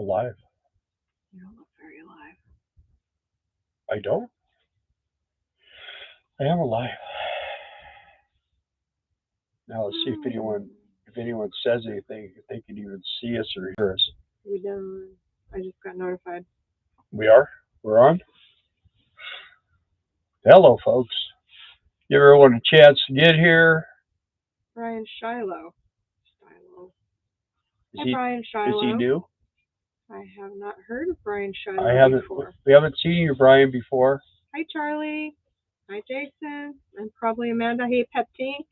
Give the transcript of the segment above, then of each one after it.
We're live. You don't look very alive. I don't. I am alive. Now let's see if anyone says anything, if they can even see us or hear us. We done. I just got notified. We are. We're on. Hello, folks. Give everyone a chance to get here. Brian Shiloh. Is Hi, Brian Shiloh. Is he new? I have not heard of Brian Shiloh before. We haven't seen you, Brian, before. Hi, Charlie. Hi, Jason. And probably Amanda. Hey, Pet Pink.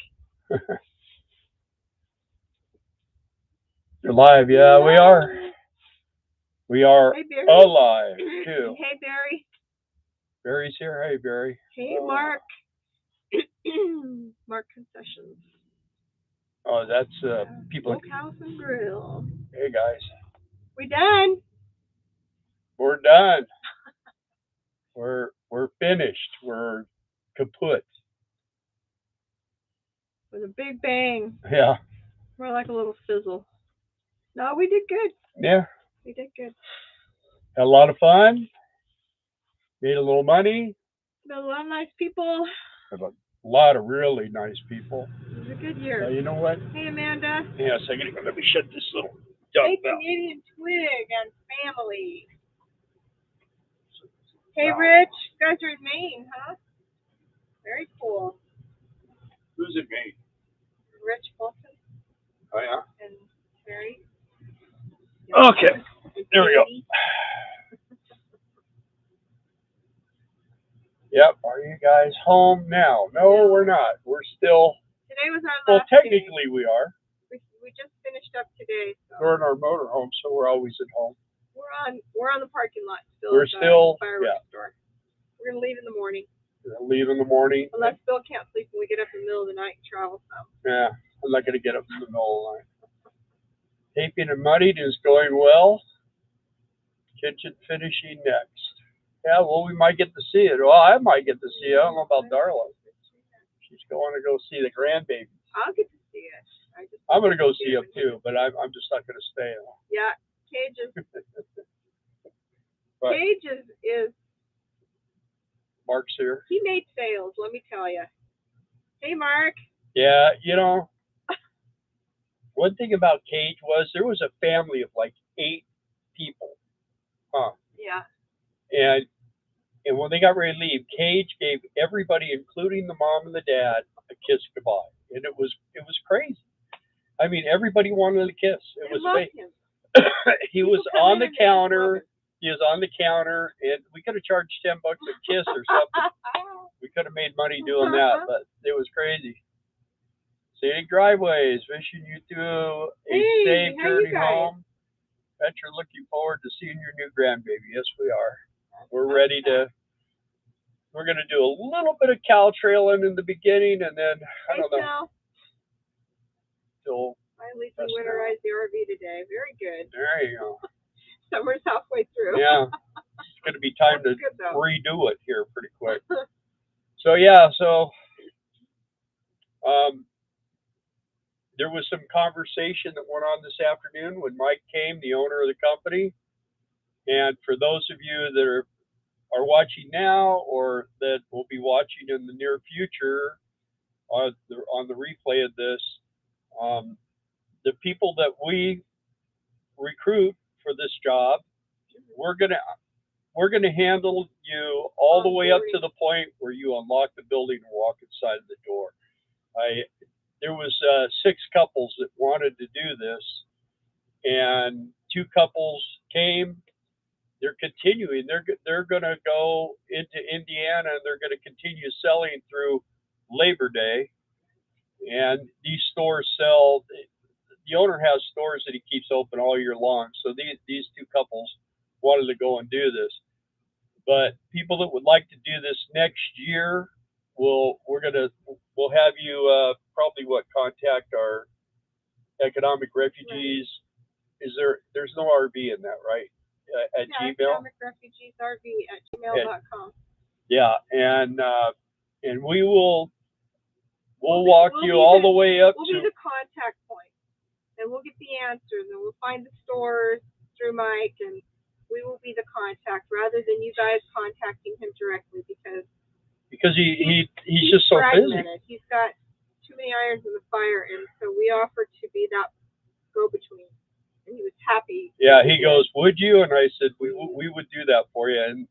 You're live. Yeah, we are. We are alive, too. Hey, Barry. Barry's here. Hey, Barry. Hey, Mark. Mark Concessions. Oh, that's people. Smokehouse and Grill. Hey, guys. We done. We're done. We're finished. We're kaput. With a big bang. Yeah. More like a little sizzle. No, we did good. Yeah. We did good. Had a lot of fun. Made a little money. Met a lot of nice people. Had a lot of really nice people. It was a good year. You know what? Hey, Amanda. Hang on a second. Let me shut this little dump Hey, out. Canadian Twig and family. Hey, Rich. You guys are in Maine, huh? Very cool. Who's in Maine? Rich Fulton. Oh, yeah? And Terry. Okay. There we go. Yep. Are you guys home now? No, we're not. We're still. Today was our last. Well, technically day. We are. We just finished up today. So. We're in our motorhome, so we're always at home. We're on the parking lot still. We're still. Fireworks store. We're gonna leave in the morning. We're gonna leave in the morning. Unless Bill can't sleep when we get up in the middle of the night and travel some. Yeah, I'm not gonna get up in the middle of the night. Taping and muddied is going well. Kitchen finishing next. Yeah, well, we might get to see it. Well, I might get to see it. I don't know about Darla. She's going to go see the grandbaby. I'll get to see it. I'm going to go see them too, but I'm just not going to stay. Yeah, Cage is. Mark's here. He made sales, let me tell you. Hey, Mark. Yeah, you know, one thing about Cage was there was a family of like 8 people. Huh. Yeah. And when they got ready to leave, Cage gave everybody, including the mom and the dad, a kiss goodbye, and it was crazy. I mean, everybody wanted a kiss. It was fake. He was on the counter. He was on the counter, and we could have charged $10 a kiss or something. We could have made money doing that, but it was crazy. Scenic Driveways, wishing you through a safe journey home. Bet you're looking forward to seeing your new grandbaby. Yes, we are. We're ready to. We're going to do a little bit of cow trailing in the beginning, and then I don't know. I at least winterized the RV today. Very good. There you go. Summer's halfway through. Yeah, it's going to be time to redo it here pretty quick. So yeah, there was some conversation that went on this afternoon when Mike came, the owner of the company. And for those of you that are watching now or that will be watching in the near future on the replay of this, the people that we recruit for this job, we're gonna handle you all the way up to the point where you unlock the building and walk inside of the door. There was 6 couples that wanted to do this, and 2 couples came. They're continuing. They're going to go into Indiana, and they're going to continue selling through Labor Day. And these stores sell. The owner has stores that he keeps open all year long. So these 2 couples wanted to go and do this. But people that would like to do this next year, we'll have you probably contact our economic refugees. There's no RV in that, right? At Gmail. Economic refugees RV at gmail.com. Yeah, and we'll walk you all the way up to. We'll be the contact point, and we'll get the answers, and we'll find the stores. through Mike, and we will be the contact rather than you guys contacting him directly because he's just so busy. He's got too many irons in the fire, and so we offered to be that go-between, and he was happy. Yeah, he goes, "Would you?" And I said, "We would do that for you." And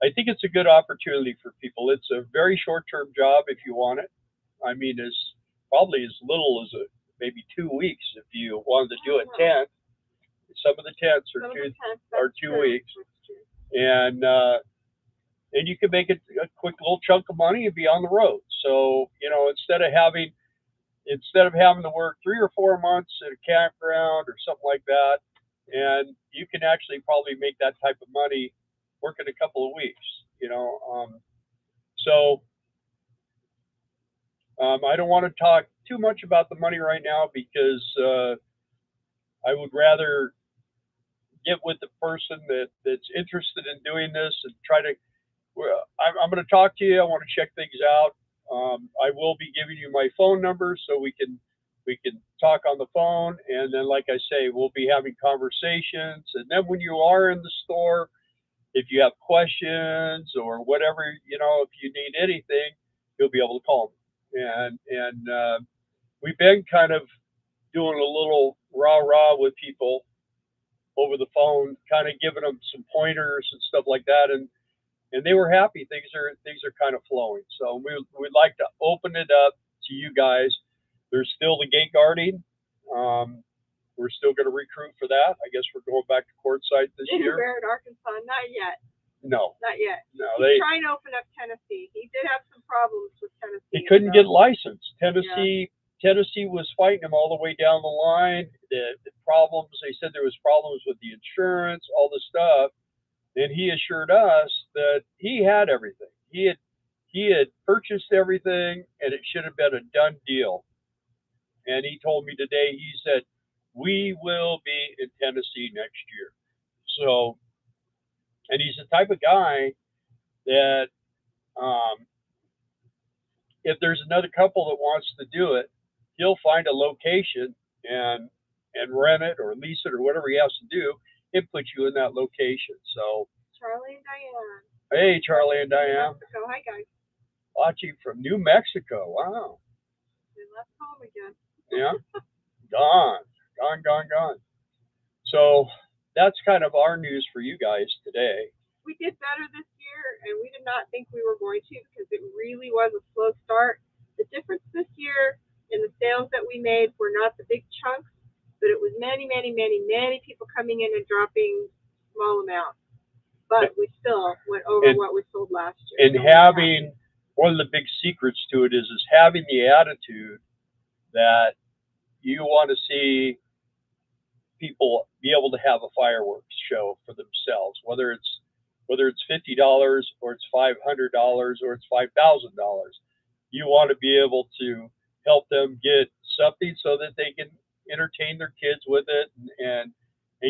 I think it's a good opportunity for people. It's a very short-term job if you want it. I mean, it's probably as little as maybe 2 weeks if you wanted to do a tent. Some of the tents are 2 weeks, and you can make it a quick little chunk of money and be on the road. So instead of having to work 3 or 4 months at a campground or something like that, and you can actually probably make that type of money working a couple of weeks. So I don't want to talk too much about the money right now because I would rather get with the person that's interested in doing this and try to. I'm going to talk to you. I want to check things out. I will be giving you my phone number so we can talk on the phone, and then, like I say, we'll be having conversations. And then when you are in the store, if you have questions or whatever, if you need anything, you'll be able to call me. And we've been kind of doing a little rah-rah with people over the phone, kind of giving them some pointers and stuff like that, and they were happy. Things are kind of flowing. So we'd like to open it up to you guys. There's still the gate guarding. We're still going to recruit for that. I guess we're going back to courtside this year. Anywhere in Arkansas? Not yet. No. Not yet. No. He's trying to open up Tennessee. He did have some problems with Tennessee. He couldn't get licensed. Tennessee was fighting him all the way down the line. The problems. They said there was problems with the insurance, all this stuff. And he assured us that he had everything. He had purchased everything, and it should have been a done deal. And he told me today, he said, "We will be in Tennessee next year." So, and he's the type of guy that if there's another couple that wants to do it, he'll find a location and rent it or lease it or whatever he has to do and put you in that location. So Charlie and Diane. Hey, Charlie and Diane. Mexico. Hi, guys. Watching from New Mexico. Wow. They left home again. Yeah. Gone. So that's kind of our news for you guys today. We did better this year, and we did not think we were going to because it really was a slow start. The difference this year in the sales that we made were not the big chunks, but it was many, many, many, many people coming in and dropping small amounts. But we still went over what we sold last year. And having one of the big secrets to it is having the attitude that you want to see people be able to have a fireworks show for themselves, whether it's $50 or it's $500 or it's $5,000. You want to be able to help them get something so that they can entertain their kids with it and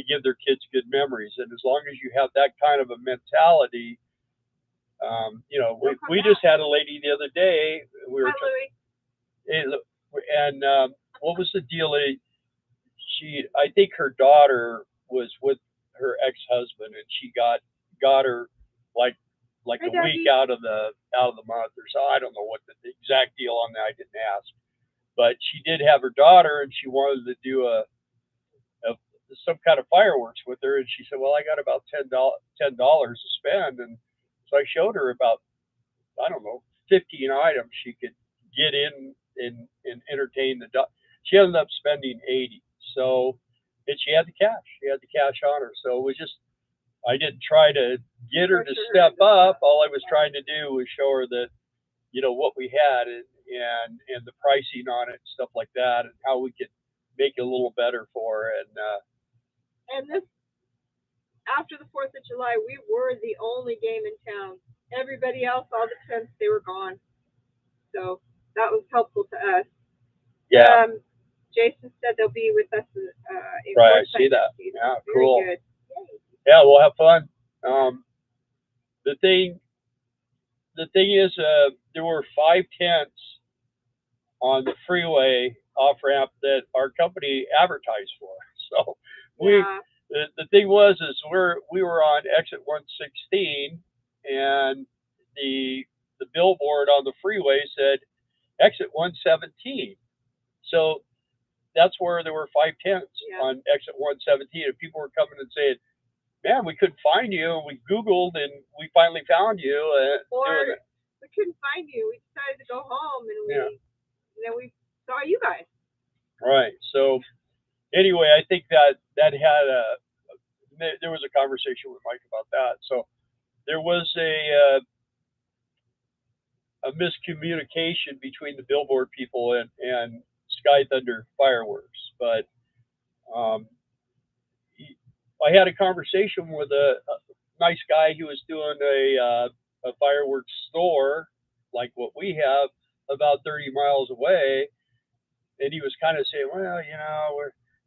give their kids good memories. And as long as you have that kind of a mentality, we just had a lady the other day. We were what was the deal? I think her daughter was with her ex-husband, and she got her like a week out of the month or so. I don't know what the exact deal on that. I didn't ask, but she did have her daughter, and she wanted to do some kind of fireworks with her, and she said, "Well, I got about $10 to spend," and so I showed her about 15 items she could get in and entertain the daughter. She ended up spending $80. So, and she had the cash. She had the cash on her. So it was just, I didn't try to get her to step up. All I was trying to do was show her that, what we had and the pricing on it and stuff like that, and how we could make it a little better for her. And this, after the 4th of July, we were the only game in town. Everybody else, all the tents, they were gone. So that was helpful to us. Yeah. Jason said they'll be with us in right, I see that. Yeah, cool. Good. Yeah, we'll have fun. The thing is, there were 5 tents on the freeway off ramp that our company advertised for. So the thing was is we were on exit 116, and the the billboard on the freeway said exit 117. So that's where there were 510s Yeah. on exit 117, and people were coming and saying, "Man, we couldn't find you, and we Googled, and we finally found you." Or we couldn't find you. We decided to go home, and we saw you guys. Right. So anyway, I think that had there was a conversation with Mike about that. So there was a miscommunication between the billboard people and Sky Thunder Fireworks. But um, I had a conversation with a nice guy who was doing a fireworks store like what we have about 30 miles away, and he was kind of saying, "Well,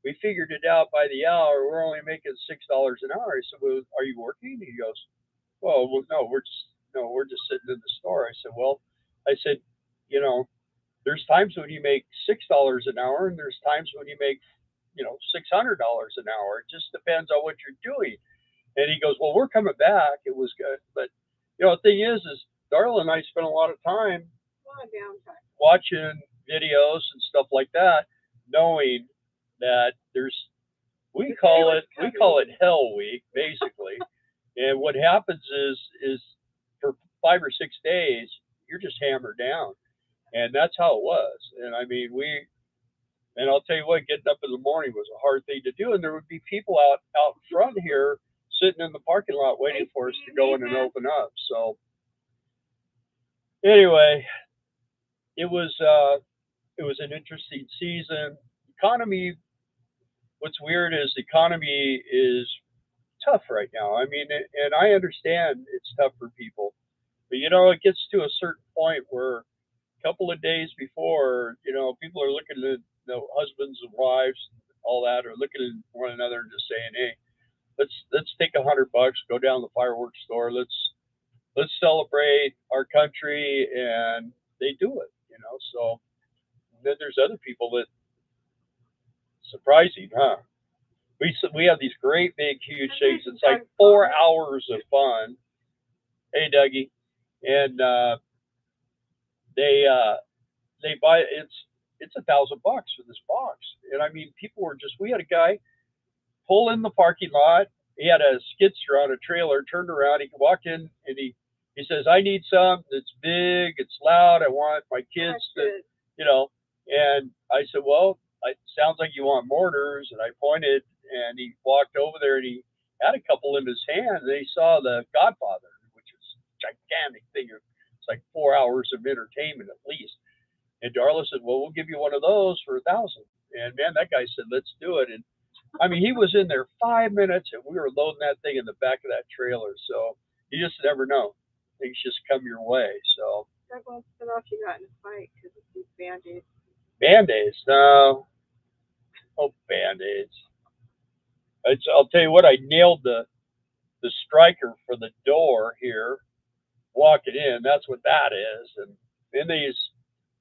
we figured it out by the hour. We're only making $6 an hour." I said, "Well, are you working?" He goes, "Well, no, we're just sitting in the store." I said, "Well," I said, "you know, there's times when you make $6 an hour, and there's times when you make $600 an hour. It just depends on what you're doing." And he goes, "Well, we're coming back. It was good, but the thing is Darla and I spent a lot of time Downtime. watching videos and stuff like that, knowing that we call it Hell Week basically, and what happens is for 5 or 6 days you're just hammered down, and that's how it was. And I mean and I'll tell you what, getting up in the morning was a hard thing to do, and there would be people out front here sitting in the parking lot waiting for us to go in and open up. So anyway, it was an interesting season. Economy. What's weird is the economy is tough right now. I mean, and I understand it's tough for people, but it gets to a certain point where a couple of days before, people are looking at husbands and wives, and all that, are looking at one another and just saying, "Hey, let's take $100, go down to the fireworks store, let's celebrate our country," and they do it. So then there's other people that surprising, huh? We have these great big huge things. It's like 4 hours of fun. Hey, Dougie, and they buy it's $1,000 for this box, and I mean people were just. We had a guy pull in the parking lot. He had a skidster on a trailer. Turned around. He walked in and he says, "I need some that's big. It's loud. I want my kids to." And I said, "Well, it sounds like you want mortars." And I pointed, and he walked over there, and he had a couple in his hand, and he saw the Godfather, which is a gigantic thing. It's like 4 hours of entertainment at least. And Darla said, "Well, we'll give you one of those for 1,000." And man, that guy said, "Let's do it." And I mean, he was in there 5 minutes, and we were loading that thing in the back of that trailer. So you just never know; things just come your way. So. That won't spin off you got in a fight because of these Band-Aids. Band-Aids, no. Oh, Band-Aids. I'll tell you what, I nailed the striker for the door here, walking in. That's what that is. And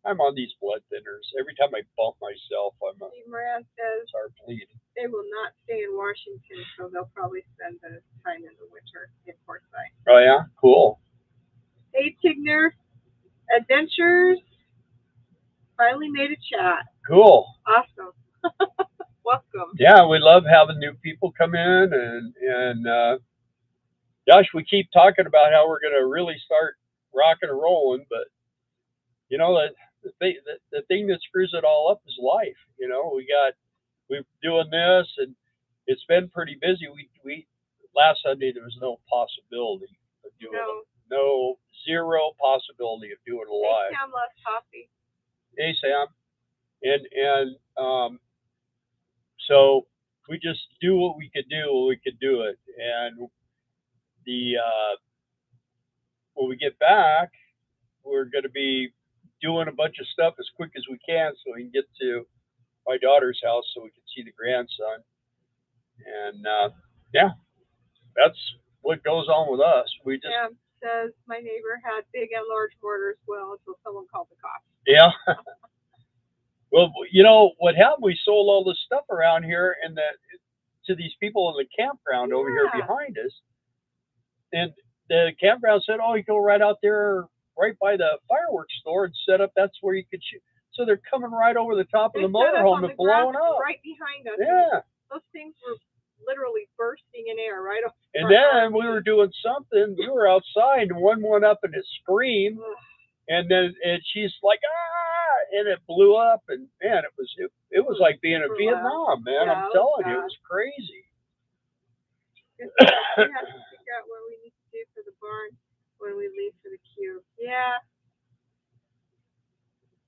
I'm on these blood thinners. Every time I bump myself, Steve Moran says start bleeding. They will not stay in Washington, so they'll probably spend the time in the winter in Portside. Oh yeah, cool. Hey Tigner, Adventures finally made a chat. Cool. Awesome. Welcome. Yeah, we love having new people come in, and gosh, we keep talking about how we're going to really start rocking and rolling, but the thing that screws it all up is life. We're doing this, and it's been pretty busy. We last Sunday there was no possibility of doing it. No, zero possibility of doing it live. Hey, Sam loves coffee. Hey Sam, and so we just do what we could do when we could do it, and when we get back, we're going to be doing a bunch of stuff as quick as we can so we can get to my daughter's house so we can see the grandson. And yeah, that's what goes on with us. We just Sam says my neighbor had big and large mortars well until someone called the cops. Yeah. Well, what happened? We sold all this stuff around here, and to these people in the campground over here Yeah. behind us, and the campground said, "Oh, you go right out there, right by the fireworks store, and set up. That's where you could shoot." So they're coming right over the top of They the set up on motorhome the and blowing grass up. right behind us. Yeah. Those things were literally bursting in air right off. And then we were doing something. We were outside, and one went up and it screamed, and then she's like, "Ah!" and it blew up, and man, it was like being in Vietnam, man. Yeah, I'm telling you, it bad. was crazy. We have to figure out what we need to do for the barn when we leave for the cube. Yeah,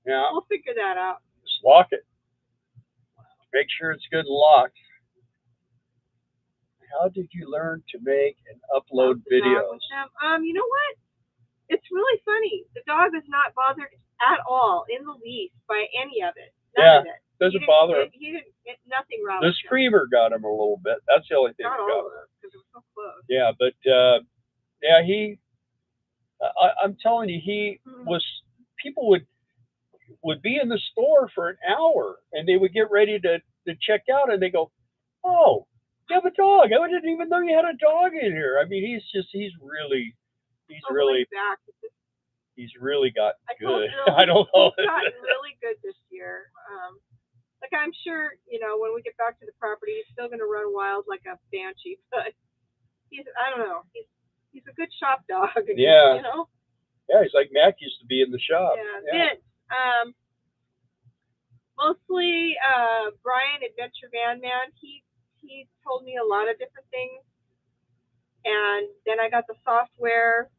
Yeah, we'll figure that out. just lock it. Make sure it's good and locked. How did you learn to make and upload videos? You know what? It's really funny. The dog is not bothered at all, in the least, by any of it. None of it. Doesn't bother him. He didn't. Nothing wrong. The screamer got him a little bit. That's the only thing Not that all got of him. it, because it was so close. Yeah, but yeah, I'm telling you, he was. People would be in the store for an hour, and they would get ready to check out, and they go, "Oh, you have a dog? I didn't even know you had a dog in here." I mean, he's really Back. he's really got good. Bill, I don't know. He's gotten really good this year. Like I'm sure, when we get back to the property, he's still going to run wild like a banshee. But I don't know. He's a good shop dog. Yeah. You know. Yeah, he's like Mac used to be in the shop. Yeah. Vince. Mostly Brian, Adventure Van Man. He told me a lot of different things, and then I got the software.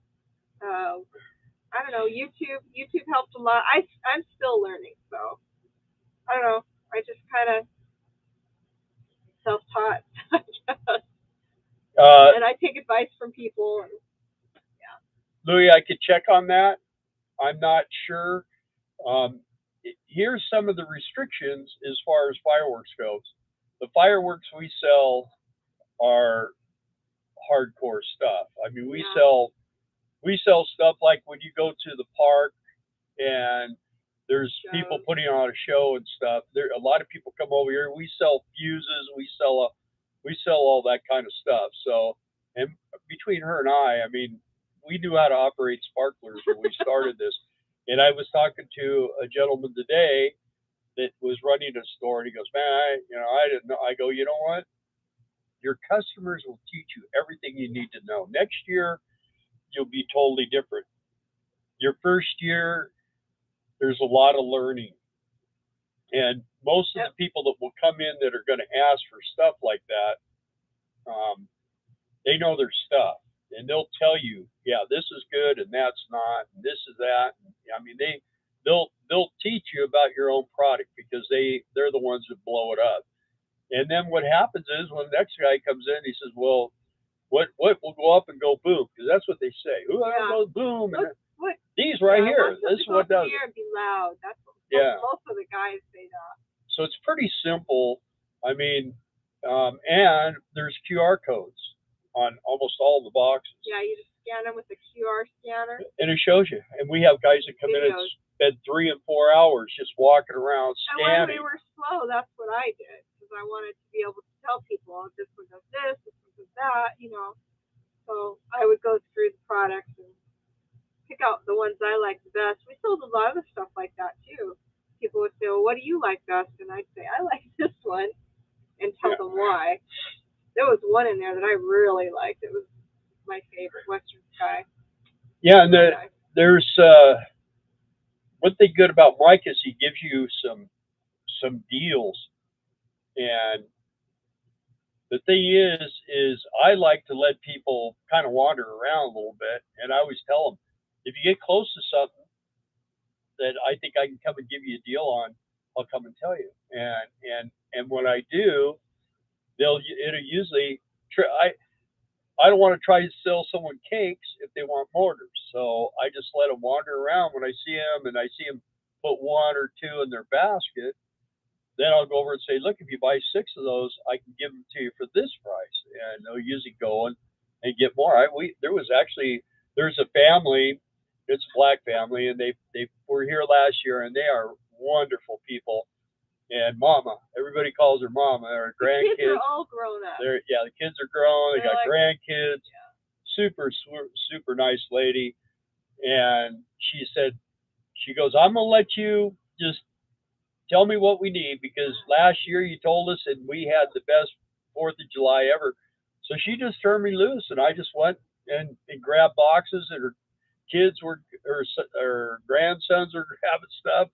I don't know. YouTube helped a lot. I'm still learning, so I don't know. I just kind of self-taught, I guess. And I take advice from people. And, yeah. Louis, I could check on that. I'm not sure. Here's some of the restrictions as far as fireworks goes. The fireworks we sell are hardcore stuff. I mean, we sell stuff like when you go to the park and there's people putting on a show and stuff. There a lot of people come over here. We sell fuses. We sell all that kind of stuff. So, and between her and I mean, we knew how to operate sparklers when we started this. And I was talking to a gentleman today that was running a store, and he goes, "Man, I didn't know." I go, "You know what? Your customers will teach you everything you need to know. Next year, you'll be totally different. Your first year, there's a lot of learning. And most of the people that will come in that are going to ask for stuff like that, they know their stuff. And they'll tell you, yeah, this is good and that's not, and this is that. And, I mean, they'll teach you about your own product because they're the ones that blow it up. And then what happens is when the next guy comes in, he says, "Well, what will go up and go boom?" Because that's what they say. Ooh, that goes boom. And these right here, this is what does it. And be loud. That's what most of the guys say that. So it's pretty simple. I mean, and there's QR codes on almost all the boxes. Yeah, you just scan them with the QR scanner. And it shows you. And we have guys that come in and spend 3 and 4 hours just walking around scanning. And when we were slow, that's what I did. Because I wanted to be able to tell people, this one does this one does that, So I would go through the products and pick out the ones I like the best. We sold a lot of stuff like that too. People would say, "Well, what do you like best?" And I'd say, "I like this one," and tell them why. There was one in there that I really liked. It was my favorite, Western Sky. Yeah, and there's one thing good about Mike is he gives you some deals. And the thing is I like to let people kind of wander around a little bit, and I always tell them, if you get close to something that I think I can come and give you a deal on, I'll come and tell you. And when I do, it'll usually I don't want to try to sell someone cakes if they want mortars. So I just let them wander around. When I see them and I see them put 1 or 2 in their basket, then I'll go over and say, "Look, if you buy 6 of those, I can give them to you for this price." And they'll usually go and get more. There's a family, it's a black family, and they were here last year, and they are wonderful people. and Mama. Everybody calls her Mama. Her The grandkids. kids are all grown up. Yeah, the kids are grown. They They're got like, grandkids. yeah. Super nice lady. And she said, she goes, I'm gonna let you just tell me what we need because last year you told us and we had the best 4th of July ever. So she just turned me loose, and I just went and grabbed boxes, and her kids were, her grandsons were grabbing stuff,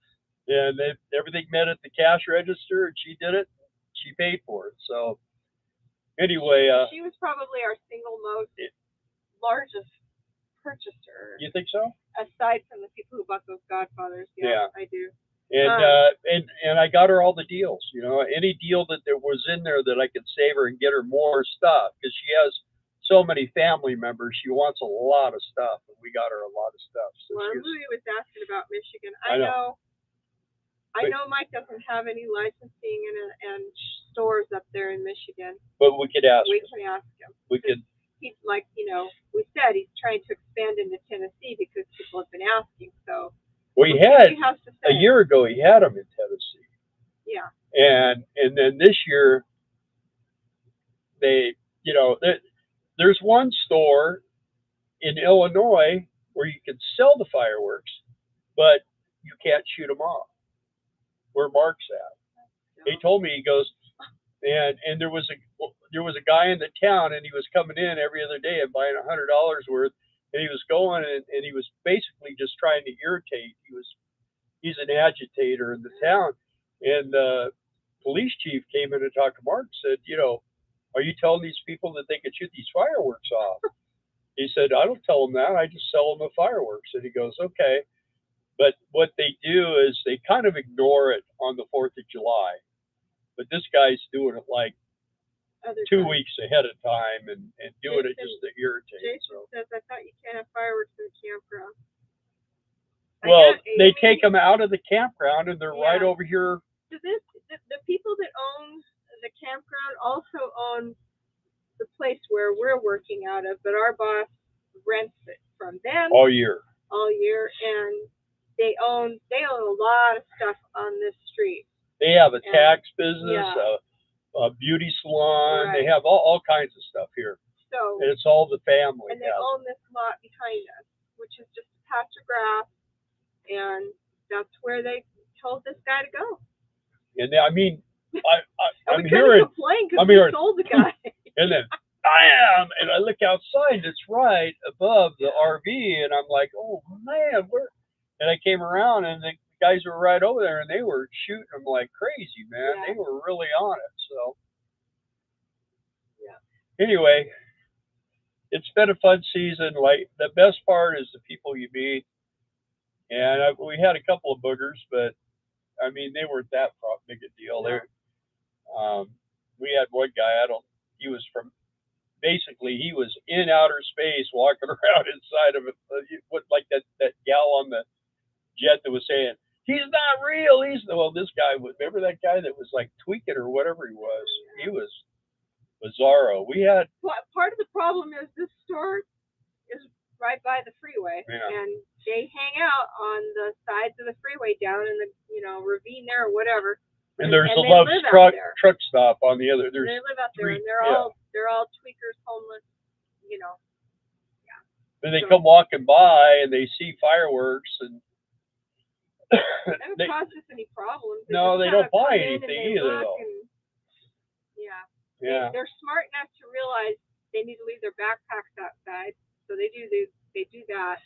and everything met at the cash register, and she did it. She paid for it. So anyway, she was probably our single most largest purchaser. You think so? Aside from the people who bought those Godfathers, yeah. I do. And I got her all the deals. You know, any deal that there was in there that I could save her and get her more stuff because she has so many family members. She wants a lot of stuff, and we got her a lot of stuff. So well, Louie was asking about Michigan. I know Mike doesn't have any licensing and stores up there in Michigan. But we could ask. We can ask him. We could. He's like, we said he's trying to expand into Tennessee because people have been asking. So. Well, he had a year ago. He had them in Tennessee. Yeah. And then this year, they, there's one store in Illinois where you can sell the fireworks, but you can't shoot them off. Where Mark's at. He told me, he goes, and there was a guy in the town, and he was coming in every other day and buying $100 worth. And he was going, and he was basically just trying to irritate. He's an agitator in the town. And the police chief came in and talked to Mark and said, are you telling these people that they could shoot these fireworks off? He said, I don't tell them that. I just sell them the fireworks. And he goes, okay. But what they do is they kind of ignore it on the 4th of July. But this guy's doing it like 2 weeks ahead of time and doing it just to irritate. Jason says, I thought you can't have fireworks in the campground. Well, they take them out of the campground, and they're right over here. So the people that own the campground also own the place where we're working out of, but our boss rents it from them all year, and they own a lot of stuff on this street. They have a tax business, a beauty salon. Right. They have all kinds of stuff here. So, and it's all the family. And they own this lot behind us, which is just a patch of grass, and that's where they told this guy to go. And I mean, I'm hearing we sold the guy. And then bam, and I look outside, and it's right above the RV, and I'm like, oh man, and I came around, and the guys were right over there, and they were shooting them like crazy, man. Yeah. They were really on it. So, anyway, it's been a fun season. Like, the best part is the people you meet, and we had a couple of boogers, but I mean, they weren't that big a deal. No. We had one guy. He was he was in outer space, walking around inside of it, like that gal on the jet that was saying, he's not real. This guy was, remember that guy that was like tweaking or whatever he was? He was bizarro. Part of the problem is this store is right by the freeway, and they hang out on the sides of the freeway down in the ravine there or whatever. And there's a Love's truck stop on the other. They live out there, and they're all tweakers, homeless, Then they come walking by and they see fireworks and. They haven't caused us any problems. They don't buy anything either, though. They're smart enough to realize they need to leave their backpacks outside, so they do that.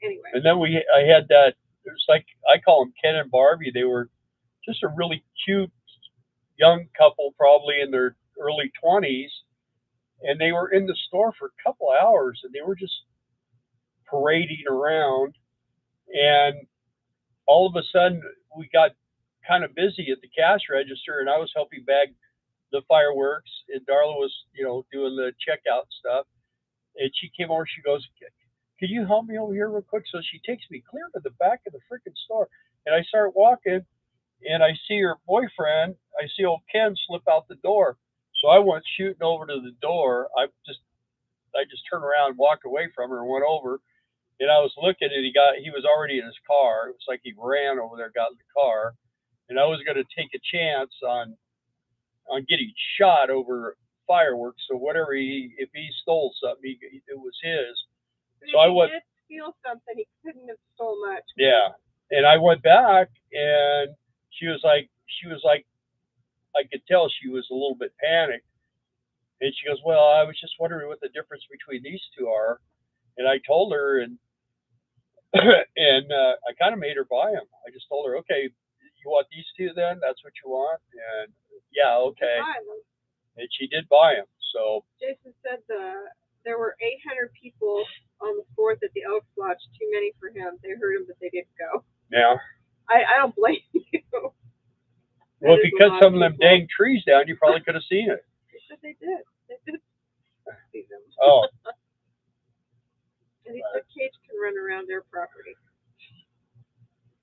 Anyway. And then I had that. There's I call them Ken and Barbie. They were just a really cute young couple, probably in their early 20s, and they were in the store for a couple hours, and they were just parading around, and all of a sudden we got kind of busy at the cash register, and I was helping bag the fireworks, and Darla was, doing the checkout stuff, and she came over. She goes, "Can you help me over here real quick?" So she takes me clear to the back of the freaking store, and I start walking, and I see her boyfriend. I see old Ken slip out the door. So I went shooting over to the door. I just turned around and walked away from her and went over. And I was looking, and he was already in his car. It was like he ran over there, got in the car. and I was going to take a chance on getting shot over fireworks. So whatever if he stole something, it was his. But So if I he went, did steal something, he couldn't have stole much. yeah, and I went back, and she was like, I could tell she was a little bit panicked, and she goes, "Well, I was just wondering what the difference between these two are," and I told her, and and I kind of made her buy them. I just told her, "Okay, you want these two then? That's what you want?" And yeah, okay, and she did buy them. So Jason said there were 800 people on the 4th at the Elks Lodge. Too many for him. They heard him, but they didn't go. yeah. I don't blame you. Well, if you cut some of them dang trees down, you probably could have seen it. But they did. They did see them. Oh. And he said Cage can run around their property.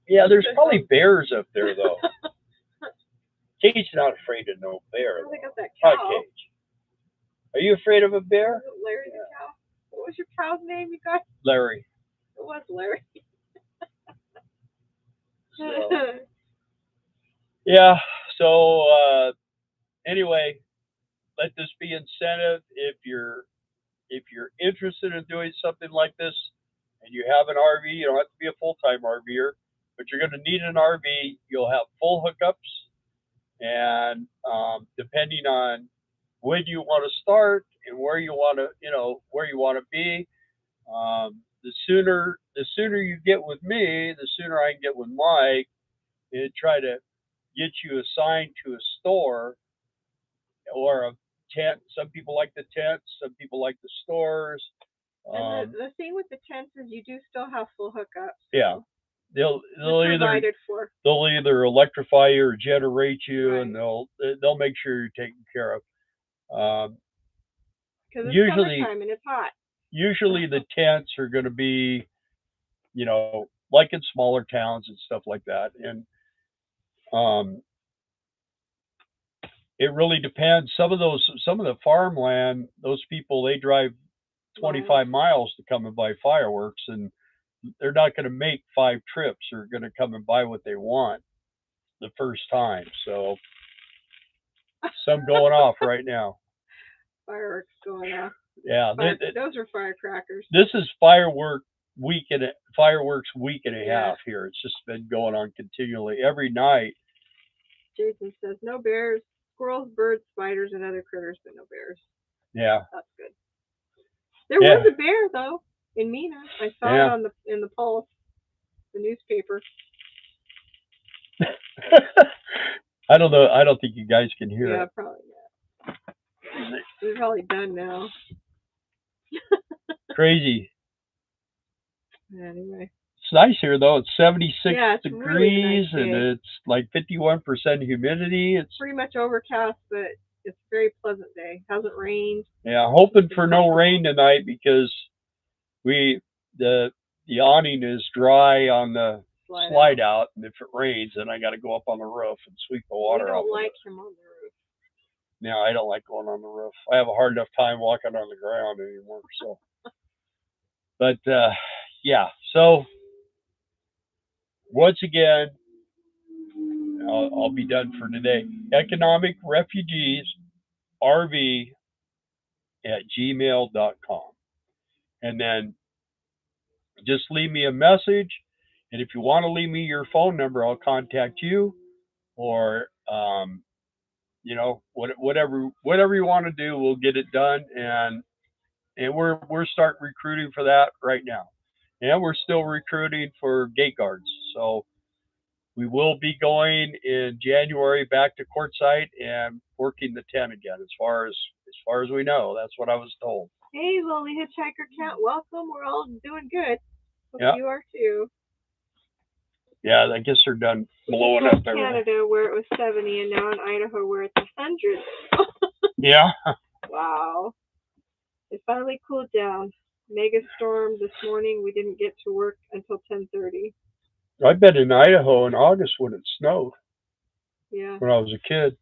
Yeah, there's probably bears up there, though. Cage's not afraid of no bear. Oh, they got that cow. Hi, Cage. Are you afraid of a bear? Was it Larry the cow? What was your cow's name, you guys? Larry. It was Larry. So, yeah, so anyway, let this be incentive if you're interested in doing something like this and you have an RV. You don't have to be a full-time RVer, but you're going to need an RV. You'll have full hookups, and depending on when you want to start and where you want to, where you want to be, the sooner you get with me, the sooner I can get with Mike and try to get you assigned to a store or a tent. Some people like the tents, some people like the stores. And the thing with the tents is you do still have full hookups. So yeah, they'll either electrify you or generate you, right. And they'll make sure you're taken care of. Because it's summertime and it's hot. Usually the tents are going to be, like in smaller towns and stuff like that, and it really depends. Some of the farmland, those people, they drive 25 miles to come and buy fireworks, and they're not going to make 5 trips. They're going to come and buy what they want the first time. So some going off right now. Fireworks going off. Yeah, those are firecrackers. This is fireworks week and a half here. It's just been going on continually every night. Jason says no bears, squirrels, birds, spiders, and other critters, but no bears. Yeah, that's good. There was a bear though in Mina. I saw it in the Pulse, the newspaper. I don't know. I don't think you guys can hear it. Yeah, probably not. We're probably done now. Crazy. Anyway. It's nice here though. It's 76 degrees really nice and it's like 51% humidity. It's pretty much overcast, but it's a very pleasant day. It hasn't rained. Yeah, hoping for no rain tonight because the awning is dry on the slide out, and if it rains, then I got to go up on the roof and sweep the water off. We don't like him on the roof. No, I don't like going on the roof. I have a hard enough time walking on the ground anymore. So, but yeah. So once again, I'll be done for today. Economic Refugees RV at gmail.com, and then just leave me a message, and if you want to leave me your phone number, I'll contact you, or whatever you want to do, we'll get it done, and we're starting recruiting for that right now, and we're still recruiting for gate guards. So we will be going in January back to Quartzsite and working the tent again, as far as we know. That's what I was told. Hey, Lonely Hitchhiker Cat, welcome. We're all doing good. Hope you are too. Yeah, I guess they're done blowing up everything. Canada, where it was 70, and now in Idaho, where it's 100. Yeah. Wow. It finally cooled down. Mega storm this morning. We didn't get to work until 10:30. I've been in Idaho in August when it snowed. Yeah. When I was a kid.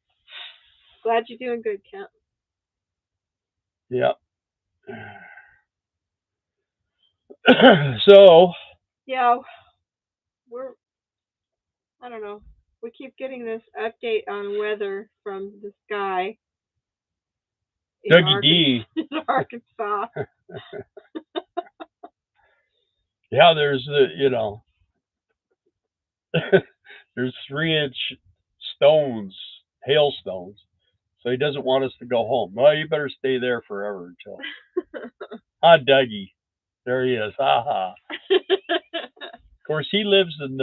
Glad you're doing good, Kent. Yeah. So. Yeah, I don't know. We keep getting this update on weather from this guy in Dougie D. Arkansas. Yeah, there's there's 3-inch stones, hailstones. So he doesn't want us to go home. Well, you better stay there forever until. Dougie. There he is. Ha. Of course, he lives in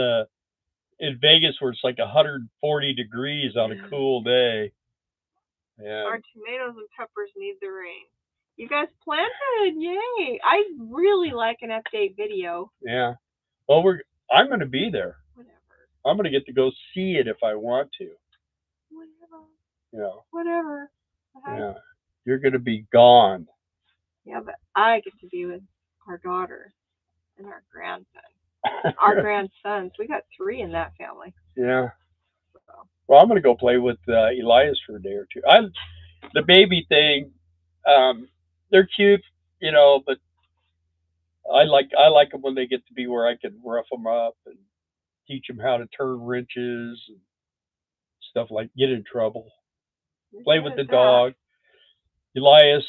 Vegas where it's like 140 degrees on a cool day. Yeah. Our tomatoes and peppers need the rain. You guys planted, yay! I really like an update video. Yeah. Well, I'm going to be there. Whatever. I'm going to get to go see it if I want to. Whatever. Yeah. Whatever. Yeah. You're going to be gone. Yeah, but I get to be with our daughter and our grandson. Our grandsons. We got 3 in that family. Yeah. So. Well, I'm going to go play with Elias for a day or two. The baby thing, they're cute, but I like them when they get to be where I can rough them up and teach them how to turn wrenches and stuff, like get in trouble. Play with the dog. Elias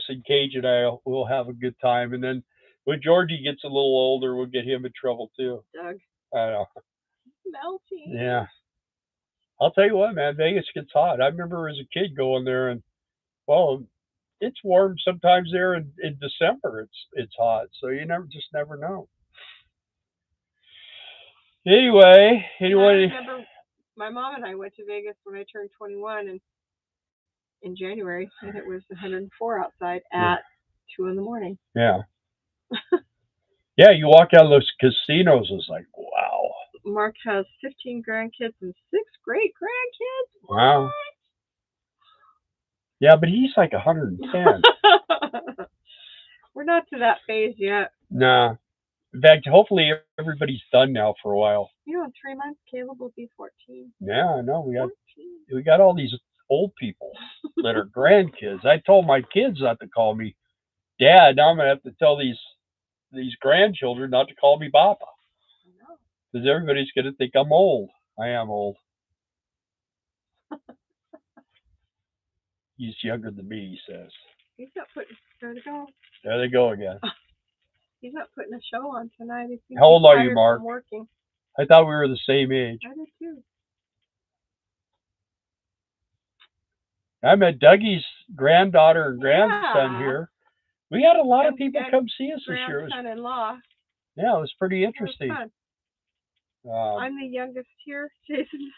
and Cage and I will have a good time, and then when Georgie gets a little older, we'll get him in trouble too. Doug. I know. Melting. Yeah. I'll tell you what, man, Vegas gets hot. I remember as a kid going there, and well, it's warm sometimes there in December. It's hot, so you never know. Anyway. I remember my mom and I went to Vegas when I turned 21, and in January, and it was 104 outside at 2 in the morning. Yeah. Yeah, you walk out of those casinos, it's like, wow. Mark has 15 grandkids and 6 great grandkids. Wow. Yeah, but he's like 110. We're not to that phase yet. Nah. In fact, hopefully everybody's done now for a while. In 3 months, Caleb will be 14. Yeah, I know. We got all these old people that are grandkids. I told my kids not to call me Dad. Now I'm gonna have to tell these grandchildren not to call me Papa. I know. Because everybody's gonna think I'm old. I am old. He's younger than me, he says. He's not putting. There they go. There they go again. He's not putting a show on tonight. How old are you, Mark? Working. I thought we were the same age. I did too. I met Dougie's granddaughter and grandson here. We had a lot of people come see us this year. Son-in-law. Yeah, it was pretty interesting. It was fun. I'm the youngest here, Jason.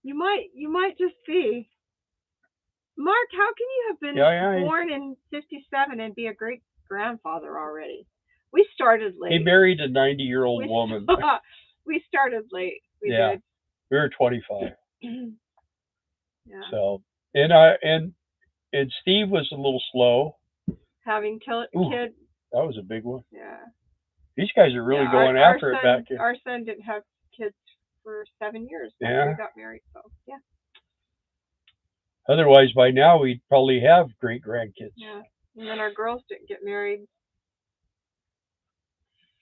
You might just see. Mark, how can you have been born in 57 and be a great grandfather already? We started late. He married a 90-year-old woman. We started late. We did. We were 25. Yeah. So and Steve was a little slow. Having kid. That was a big one. Yeah. These guys are really going after it back here. Our son didn't have kids for 7 years after we got married. So yeah. Otherwise, by now we'd probably have great grandkids. Yeah. And then our girls didn't get married.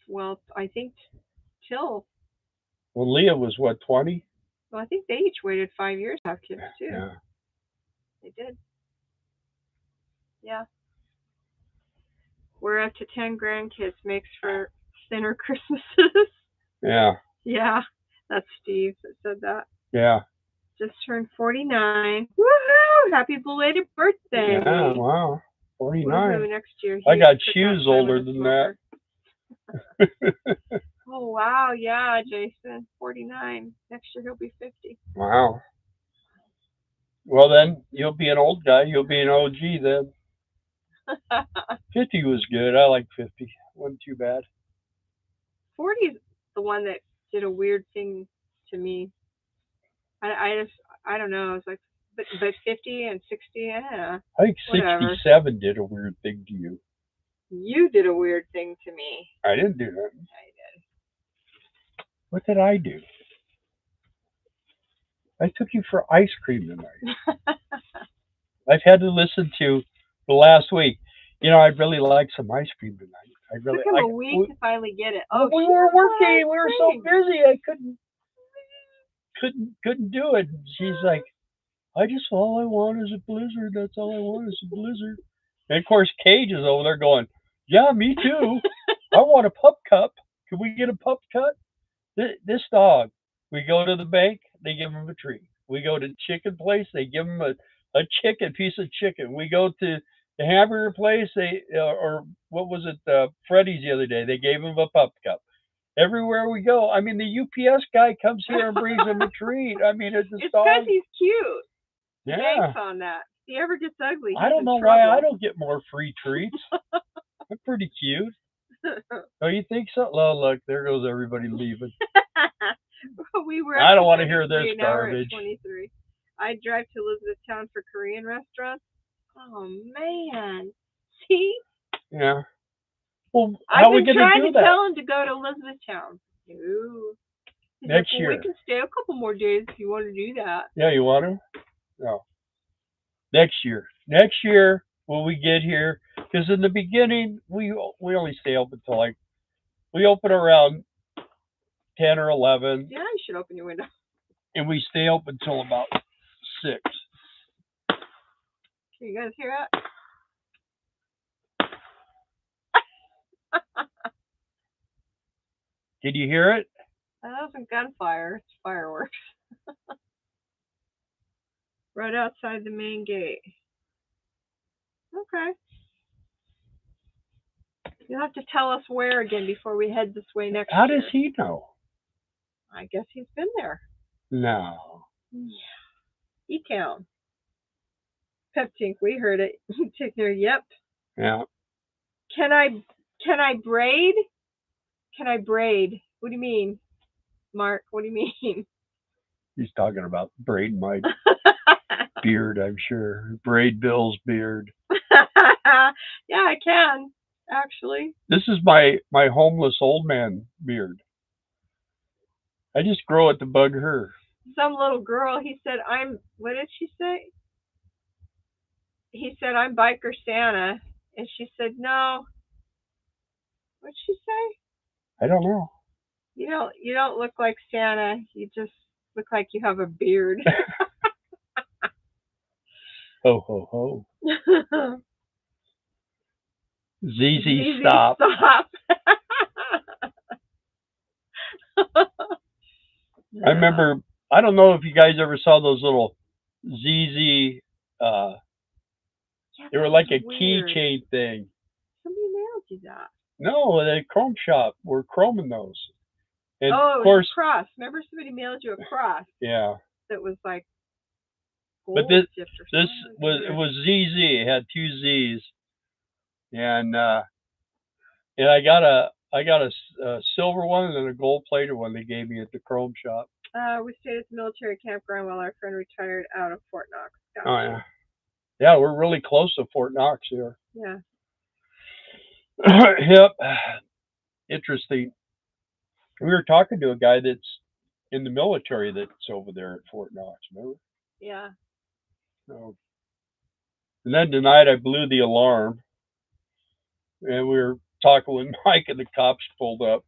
Well, I think till. Well, Leah was what, 20? Well, I think they each waited 5 years to have kids too. Yeah. They did. Yeah. We're up to 10 grandkids. Makes for thinner Christmases. Yeah. Yeah. That's Steve that said that. Yeah. Just turned 49. Woohoo! Happy belated birthday. Yeah, wow. 49. Woohoo, next year. I got shoes older than that. Oh, wow. Yeah, Jason. 49. Next year he'll be 50. Wow. Well, then, you'll be an old guy. You'll be an OG then. 50 was good. I like 50. Wasn't too bad. 40 is the one that did a weird thing to me. I don't know. It's like, but 50 and 60, yeah. I think 67 whatever. Did a weird thing to you. You did a weird thing to me. I didn't do that. I did. What did I do? I took you for ice cream tonight. I've had to listen to the last week. I'd really like some ice cream tonight. It took him a week to finally get it. Oh, we were working. We were so busy. I couldn't. couldn't do it. And she's like, all I want is a blizzard. That's all I want is a blizzard. And of course, Cage is over there going, yeah, me too. I want a pup cup. Can we get a pup cup? This dog. We go to the bank, they give him a treat. We go to the chicken place, they give him a chicken piece of chicken. We go to the hamburger place, they or what was it, Freddy's the other day? They gave him a pup cup. Everywhere we go, I mean, the UPS guy comes here and brings him a treat. I mean, it's It's dog. because he's cute. The Yeah. bank's on that. If he ever gets ugly, I don't know why I don't get more free treats. I'm pretty cute. Oh, you think so? Oh, look, there goes everybody leaving. We were. I don't want to hear this garbage. 23. I drive to Elizabethtown for Korean restaurants. Oh man, see? Yeah. Well, how are we going to do that? I've been trying to tell him to go to Elizabethtown. No. Next year. We can stay a couple more days if you want to do that. Yeah, you want to? No. Next year. Next year when we get here, because in the beginning we only stay open until we open around 10 or 11. Yeah, you should open your window. And we stay open until about 6. Can you guys hear that? Did you hear it? That wasn't gunfire. It's fireworks. Right outside the main gate. Okay. You'll have to tell us where again before we head this way next year. How does he know? I guess he's been there. No. Yeah. E-Town. Pep Tink, we heard it. Tick there, yep. Yeah. Can I braid? Can I braid? What do you mean? Mark, what do you mean? He's talking about braiding my beard, I'm sure. Braid Bill's beard. Yeah, I can, actually. This is my homeless old man beard. I just grow it to bug her. Some little girl, he said, what did she say? He said, I'm Biker Santa. And she said, no. What'd she say? I don't know. You don't look like Santa. You just look like you have a beard. Ho, ho, ho. ZZ, stop. I remember, I don't know if you guys ever saw those little ZZ, they were like a keychain thing. Somebody mailed you that. No, the Chrome shop. We're chroming those. And of course, a cross. Remember somebody mailed you a cross? Yeah. That was like gold. But this was ZZ. It had 2 Z's. And I got a silver one and then a gold plated one they gave me at the Chrome shop. We stayed at the military campground while our friend retired out of Fort Knox. Gotcha. Oh yeah. Yeah, we're really close to Fort Knox here. Yeah. Yep. Interesting. We were talking to a guy that's in the military that's over there at Fort Knox, remember? Yeah. So, and then tonight I blew the alarm. And we were talking with Mike and the cops pulled up.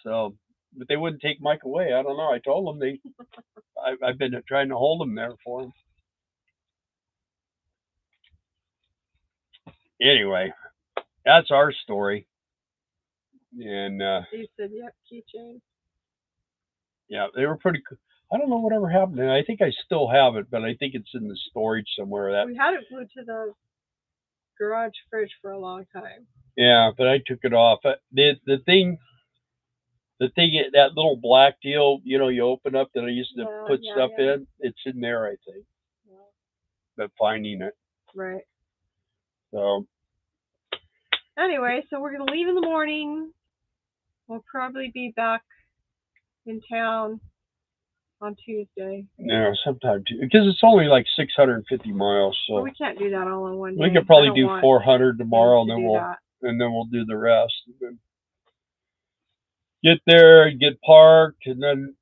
So, but they wouldn't take Mike away. I don't know. I told them I've been trying to hold him there for him. Anyway, that's our story. And you said, yep, keychain. Yeah, they were pretty cool. I don't know whatever happened. And I think I still have it, but I think it's in the storage somewhere. We had it glued to the garage fridge for a long time. Yeah, but I took it off. The thing, that little black deal, you open up that I used to put stuff in, it's in there, I think. Yeah. But finding it. Right. So. Anyway, so we're going to leave in the morning. We'll probably be back in town on Tuesday. Yeah, sometime too, because it's only like 650 miles. So well, we can't do that all in one day. We could probably do 400 tomorrow, and then we'll do the rest. And then get there and get parked, and then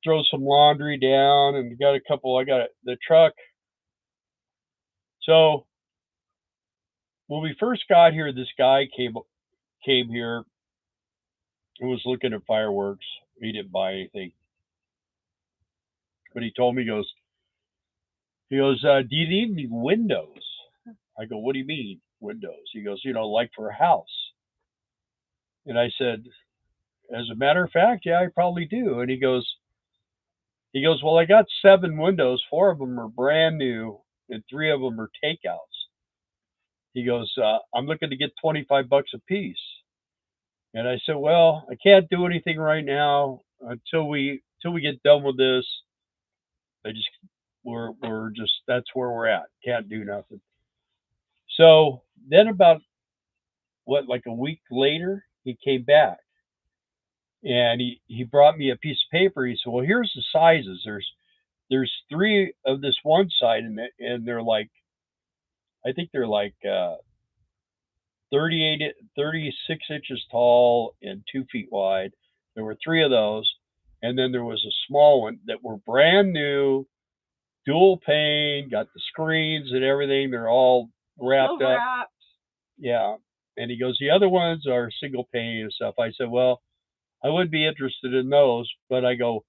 throw some laundry down. And I got the truck. So when we first got here, this guy came here and was looking at fireworks. He didn't buy anything. But he told me, he goes, do you need any windows? I go, what do you mean windows? He goes, like for a house. And I said, as a matter of fact, yeah, I probably do. And he goes, well, I got 7 windows. 4 of them are brand new, and 3 of them are takeouts. He goes, I'm looking to get $25 a piece. And I said, well, I can't do anything right now until we get done with this. I just we're just that's where we're at. Can't do nothing. So then about like a week later, he came back and he brought me a piece of paper. He said, well, here's the sizes. There's 3 of this one side, and they're like, I think they're like 36 inches tall and 2 feet wide. There were 3 of those, and then there was a small one that were brand new, dual pane, got the screens and everything. They're all wrapped up. Yeah. And he goes, the other ones are single pane and stuff. I said, well, I would be interested in those, but I go,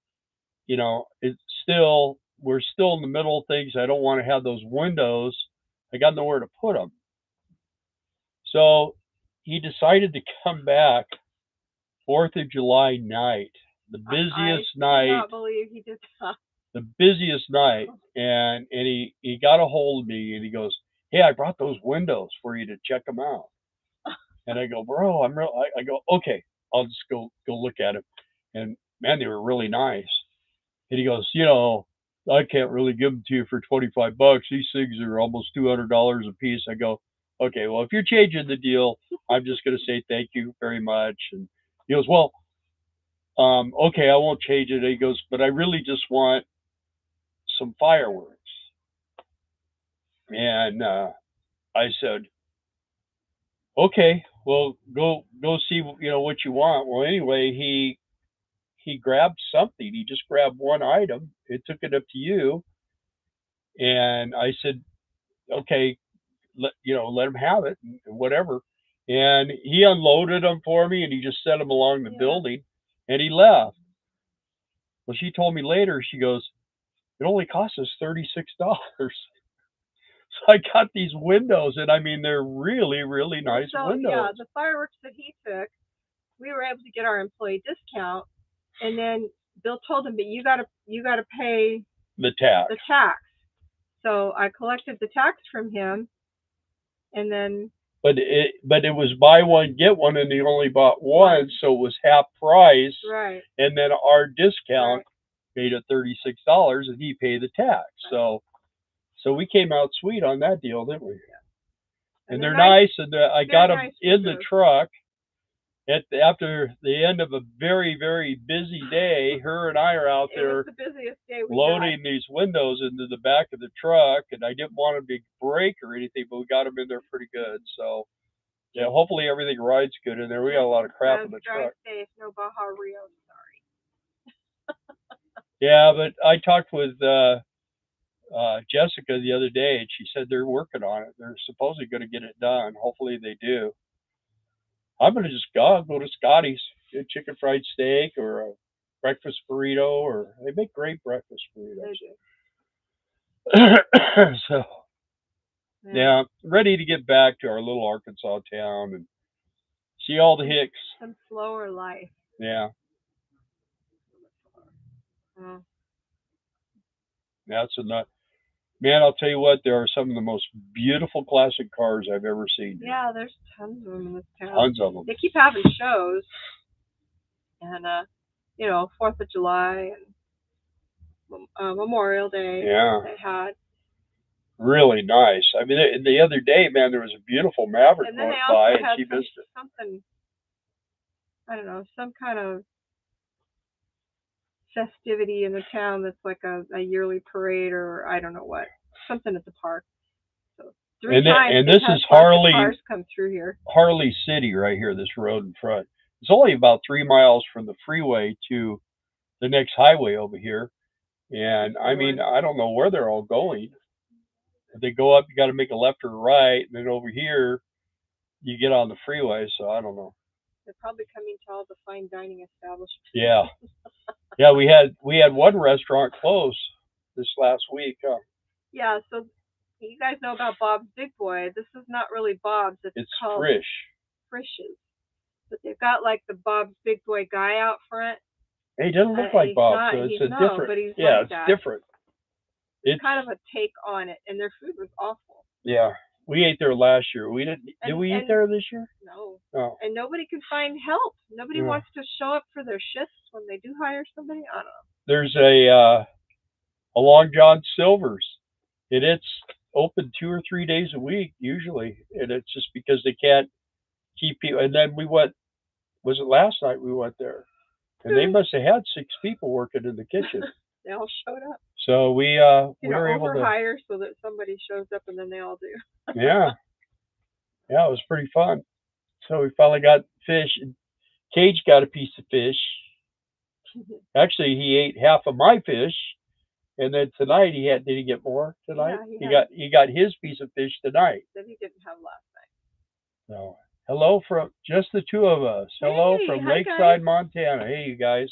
we're still in the middle of things. I don't want to have those windows. I got nowhere to put them. So he decided to come back 4th of July night, the busiest night. I cannot believe he did that. The busiest night, and he got a hold of me, and he goes, hey, I brought those windows for you to check them out. And I go, bro, I go, okay, I'll just go look at them. And man, they were really nice. And he goes, I can't really give them to you for $25. These things are almost $200 a piece. I go, okay, well, if you're changing the deal, I'm just going to say thank you very much. And he goes, well, okay, I won't change it. He goes, but I really just want some fireworks. And I said, okay, well, go see what you want. Well, anyway, he grabbed something. He just grabbed one item. It took it up to you. And I said, okay, let him have it, whatever. And he unloaded them for me, and he just set them along the building, and he left. Well, she told me later, she goes, it only cost us $36. So I got these windows, and I mean, they're really, really nice windows. Yeah, the fireworks that he took, we were able to get our employee discount, and then Bill told him, but you gotta pay the tax. So I collected the tax from him, and then. But it was buy one get one, and he only bought one, so it was half price. Right. And then our discount made it $36, and he paid the tax. Right. So we came out sweet on that deal, didn't we? Yeah. And they're nice, and I got them in the truck. After the end of a very, very busy day, her and I are out there loading these windows into the back of the truck, and I didn't want them to break or anything, but we got them in there pretty good. So, yeah, hopefully everything rides good in there. We got a lot of crap in the truck. Safe, no Baja Rio, sorry. Yeah, but I talked with Jessica the other day, and she said they're working on it. They're supposedly going to get it done. Hopefully they do. I'm going to just go to Scotty's, get a chicken fried steak or a breakfast burrito, or they make great breakfast burritos. So, yeah, ready to get back to our little Arkansas town and see all the hicks. Some slower life. Yeah. That's a nut. Man, I'll tell you what, there are some of the most beautiful classic cars I've ever seen. Yeah, there's tons of them in this town. Tons of them. They keep having shows. And, 4th of July and Memorial Day. Yeah. They had. Really nice. I mean, the other day, man, there was a beautiful Maverick going by, and she missed it. Something, I don't know, some kind of festivity in the town that's like a yearly parade, or I don't know what, something at the park. So this is cars come through here. Harley City right here, this road in front. It's only about 3 miles from the freeway to the next highway over here. And I mean, I don't know where they're all going. If they go up, you got to make a left or a right, and then over here you get on the freeway. So I don't know. They're probably coming to all the fine dining establishments. Yeah. Yeah, we had one restaurant close. this last week, huh? Yeah, so you guys know about Bob's Big Boy. This is not really Bob's. It's called Frisch. Frisch's. But they've got like the Bob's Big Boy guy out front. He doesn't look like Bob, so it's different. But he's yeah, like it's that. different. It's kind of a take on it, and their food was awful. Yeah, we ate there last year. We didn't. Did we eat there this year? No. Oh. And nobody can find help. Nobody wants to show up for their shifts when they do hire somebody. I don't know. There's a Long John Silver's, and it's open 2 or 3 days a week usually, and it's just because they can't keep people. And then we went. Was it last night we went there? And they must have had 6 people working in the kitchen. They all showed up. So we were able to hire so that somebody shows up and then they all do. yeah, it was pretty fun. So we finally got fish. And Cage got a piece of fish. Actually, he ate half of my fish, and then tonight he had. Did he get more tonight? Yeah, he got his piece of fish tonight. That he didn't have last night. So hello from just the 2 of us. Hello from Lakeside, Montana. Hey, you guys.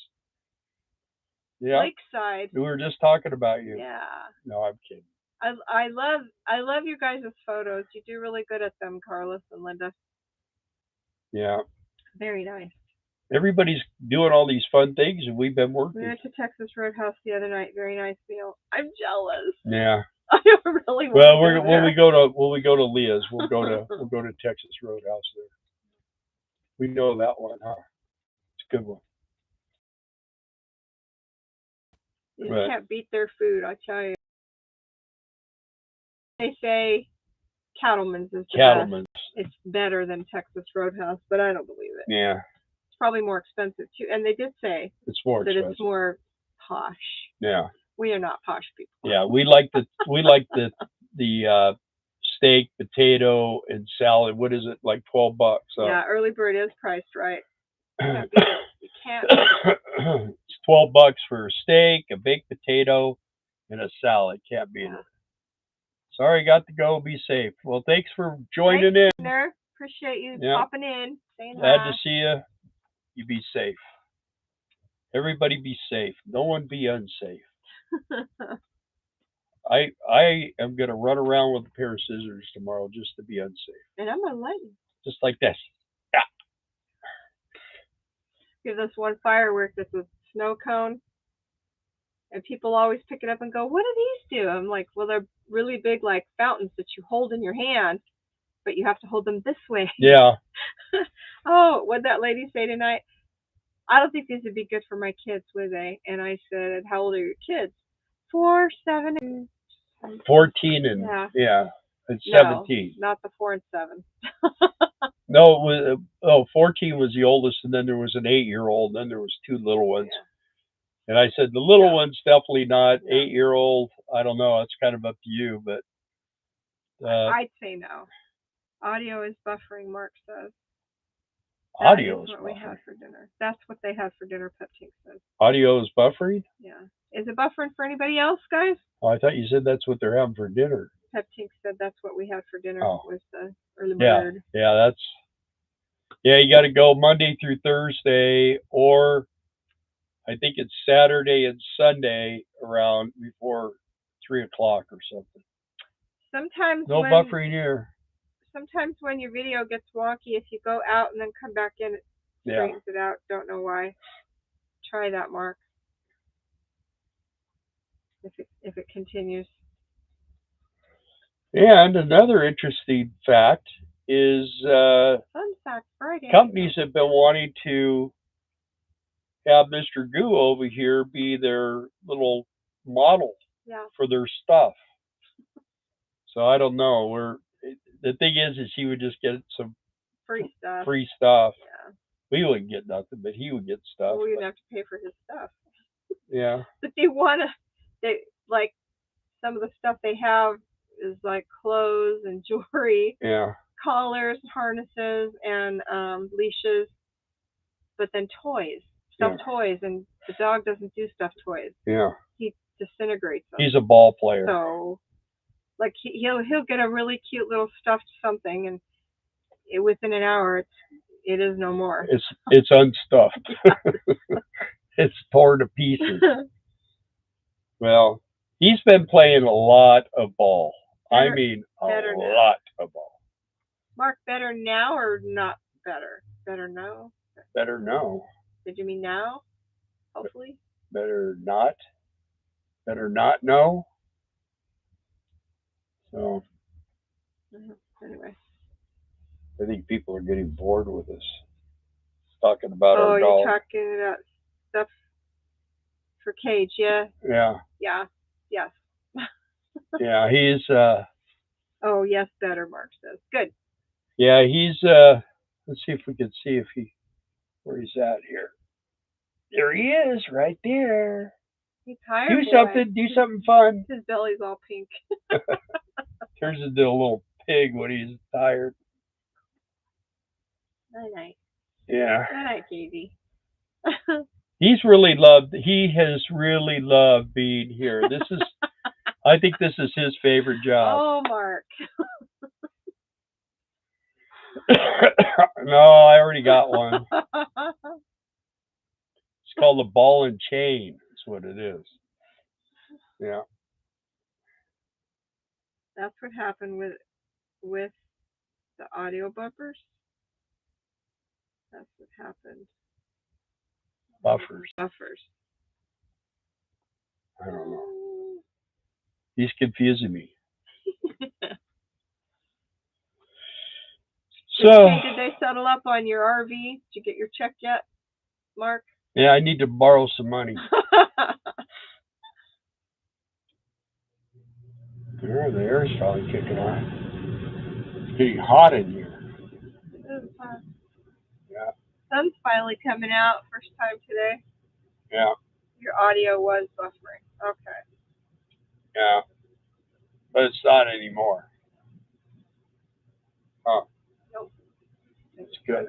Yeah. Lakeside. We were just talking about you. Yeah. No, I'm kidding. I love you guys' photos. You do really good at them, Carlos and Linda. Yeah. Very nice. Everybody's doing all these fun things, and we've been working. We went to Texas Roadhouse the other night. Very nice meal. I'm jealous. Yeah. I really want well, to go when we go to Leah's, we'll go to Texas Roadhouse there. We know that one, huh? It's a good one. You can't beat their food, I tell you. They say Cattleman's is the best. It's better than Texas Roadhouse, but I don't believe it. Yeah. It's probably more expensive too, and they did say it's more expensive. It's more posh. Yeah. We are not posh people. Yeah, we like the steak, potato, and salad. What is it, like $12? Yeah, early bird is priced right. You can't beat it. You can't beat it. It's $12 for a steak, a baked potato, and a salad. Can't beat it. Sorry, got to go. Be safe. Well, thanks for joining in. Appreciate you popping in. Glad to see you. You be safe. Everybody be safe. No one be unsafe. I am gonna run around with a pair of scissors tomorrow just to be unsafe. And I'm gonna let you. Just like this. Yeah. Give this one firework that's a snow cone. And people always pick it up and go, "What do these do?" I'm like, well, they're really big, like fountains that you hold in your hand, but you have to hold them this way. Yeah. Oh, what'd that lady say tonight? I don't think these would be good for my kids, would they? And I said, "How old are your kids?" 4, 7, and 14 and and 17. Not the 4 and 7. No, it was 14 was the oldest, and then there was an 8-year-old, and then there was 2 little ones. Yeah. And I said, the little one's definitely not. 8-year-old, I don't know. It's kind of up to you, but I'd say no. Audio is buffering, Mark says. Audio is what we had for dinner. That's what they had for dinner, Peptink says. Audio is buffering? Yeah. Is it buffering for anybody else, guys? Oh, I thought you said that's what they're having for dinner. Peptink said that's what we had for dinner was the early bird. Yeah, you got to go Monday through Thursday, or I think it's Saturday and Sunday around before 3 o'clock or something. Sometimes no buffering here. Sometimes when your video gets wonky, if you go out and then come back in, it straightens it out. Don't know why. Try that, Mark. If it continues. And another interesting fact is Fun Fact Friday. Companies have been wanting to have Mr. Goo over here be their little model for their stuff. So I don't know. The thing is he would just get some free stuff. Yeah. We wouldn't get nothing, but he would get stuff. Well, we didn't have to pay for his stuff. Yeah. But they like some of the stuff they have is like clothes and jewelry. Yeah. Collars, harnesses, and leashes. But then toys. Stuffed toys, and the dog doesn't do stuffed toys. Yeah. He disintegrates them. He's a ball player. So like he'll get a really cute little stuffed something, and within an hour it is no more. It's unstuffed. It's torn to pieces. Well, He's been playing a lot of ball. I Better, mean, a better now. lot of ball. Mark, better now or not better? Better now? Better no. Did you mean now? Hopefully. Better not. Better not know. So Anyway. I think people are getting bored with us talking about Oh, our you're dog. talking about stuff for Cage, yeah? Yeah. Yeah. Yes. Yeah, he's Oh, yes, better, Mark says. Good. yeah, he's let's see if we can see if he where he's at here. There he is, right there. He's tired. Do something, do something fun. His belly's all pink. Turns into a little pig when he's tired. Good night. Yeah. Good night, Katie. He has really loved being here. This is I think this is his favorite job. Oh, Mark. No, I already got one. It's called the ball and chain. That's what it is. Yeah. That's what happened with the audio bumpers. That's what happened. Buffers. I don't know. He's confusing me. So did they settle up on your RV? Did you get your check yet, Mark? Yeah, I need to borrow some money. There, the air's probably kicking on. It's getting hot in here. It is hot. Yeah. Sun's finally coming out. First time today. Yeah. Your audio was buffering. Okay. Yeah. But it's not anymore. Huh. Nope. It's good.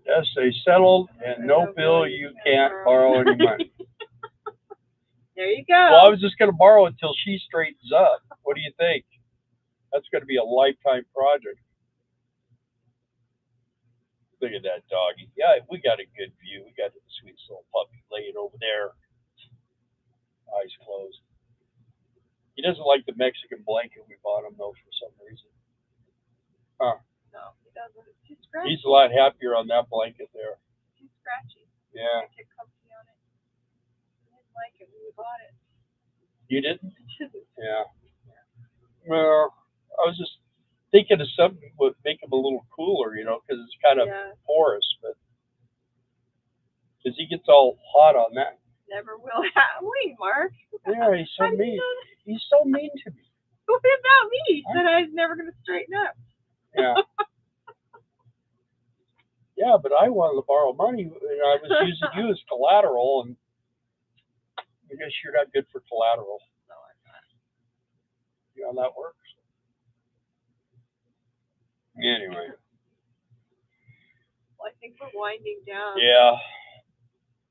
Yes, they settled, and no, Bill, you can't borrow any money. There you go. Well, I was just going to borrow until she straightens up. What do you think? That's going to be a lifetime project. Look at that doggy. Yeah, we got a good view. We got the sweet little puppy laying over there, eyes closed. He doesn't like the Mexican blanket we bought him, though, for some reason. Huh. No, he doesn't. It's too scratchy. He's a lot happier on that blanket there. Too scratchy. Yeah. I get comfy on it. I didn't like it when we bought it. You didn't? I didn't. Yeah. Well, I was just thinking of something that would make him a little cooler, you know, because it's kind of porous, but because he gets all hot on that. Never will. Wait, Mark. Yeah, he's so mean. He's so mean to me. What about me? He said I was never going to straighten up. Yeah. Yeah, but I wanted to borrow money, and I was using you as collateral, and I guess you're not good for collateral. No, I'm not. You know how that works? Anyway. Well, I think we're winding down. Yeah.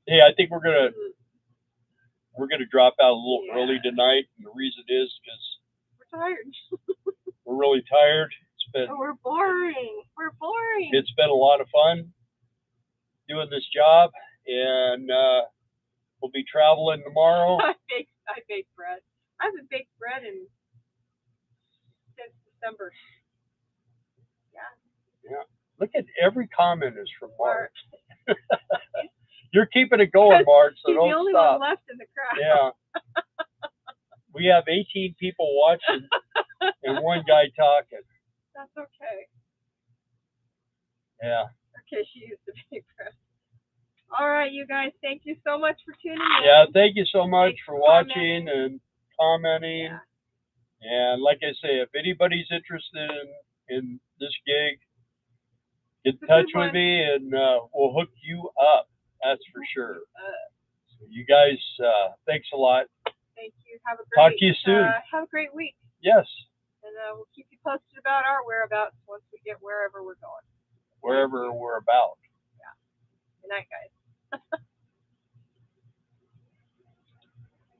Hey, I think we're gonna drop out a little early tonight, and the reason is because we're tired. We're really tired. We're boring. It's been a lot of fun doing this job, and we'll be traveling tomorrow. I baked bread. I haven't baked bread since December. Yeah. Look at every comment is from Mark. You're keeping it going, Mark, so don't stop. He's the only one left in the crowd. Yeah. We have 18 people watching and one guy talking. That's okay. Yeah. Okay, she used to bake bread. All right, you guys, thank you so much for tuning in. Yeah, thank you so much for watching and commenting. Yeah. And like I say, if anybody's interested in this gig, get in touch with me and we'll hook you up. That's for sure. So you guys, thanks a lot. Thank you. Have a great Talk to you soon. Have a great week. Yes. And we'll keep you posted about our whereabouts once we get wherever we're going. Wherever we're about. Yeah. Good night, guys.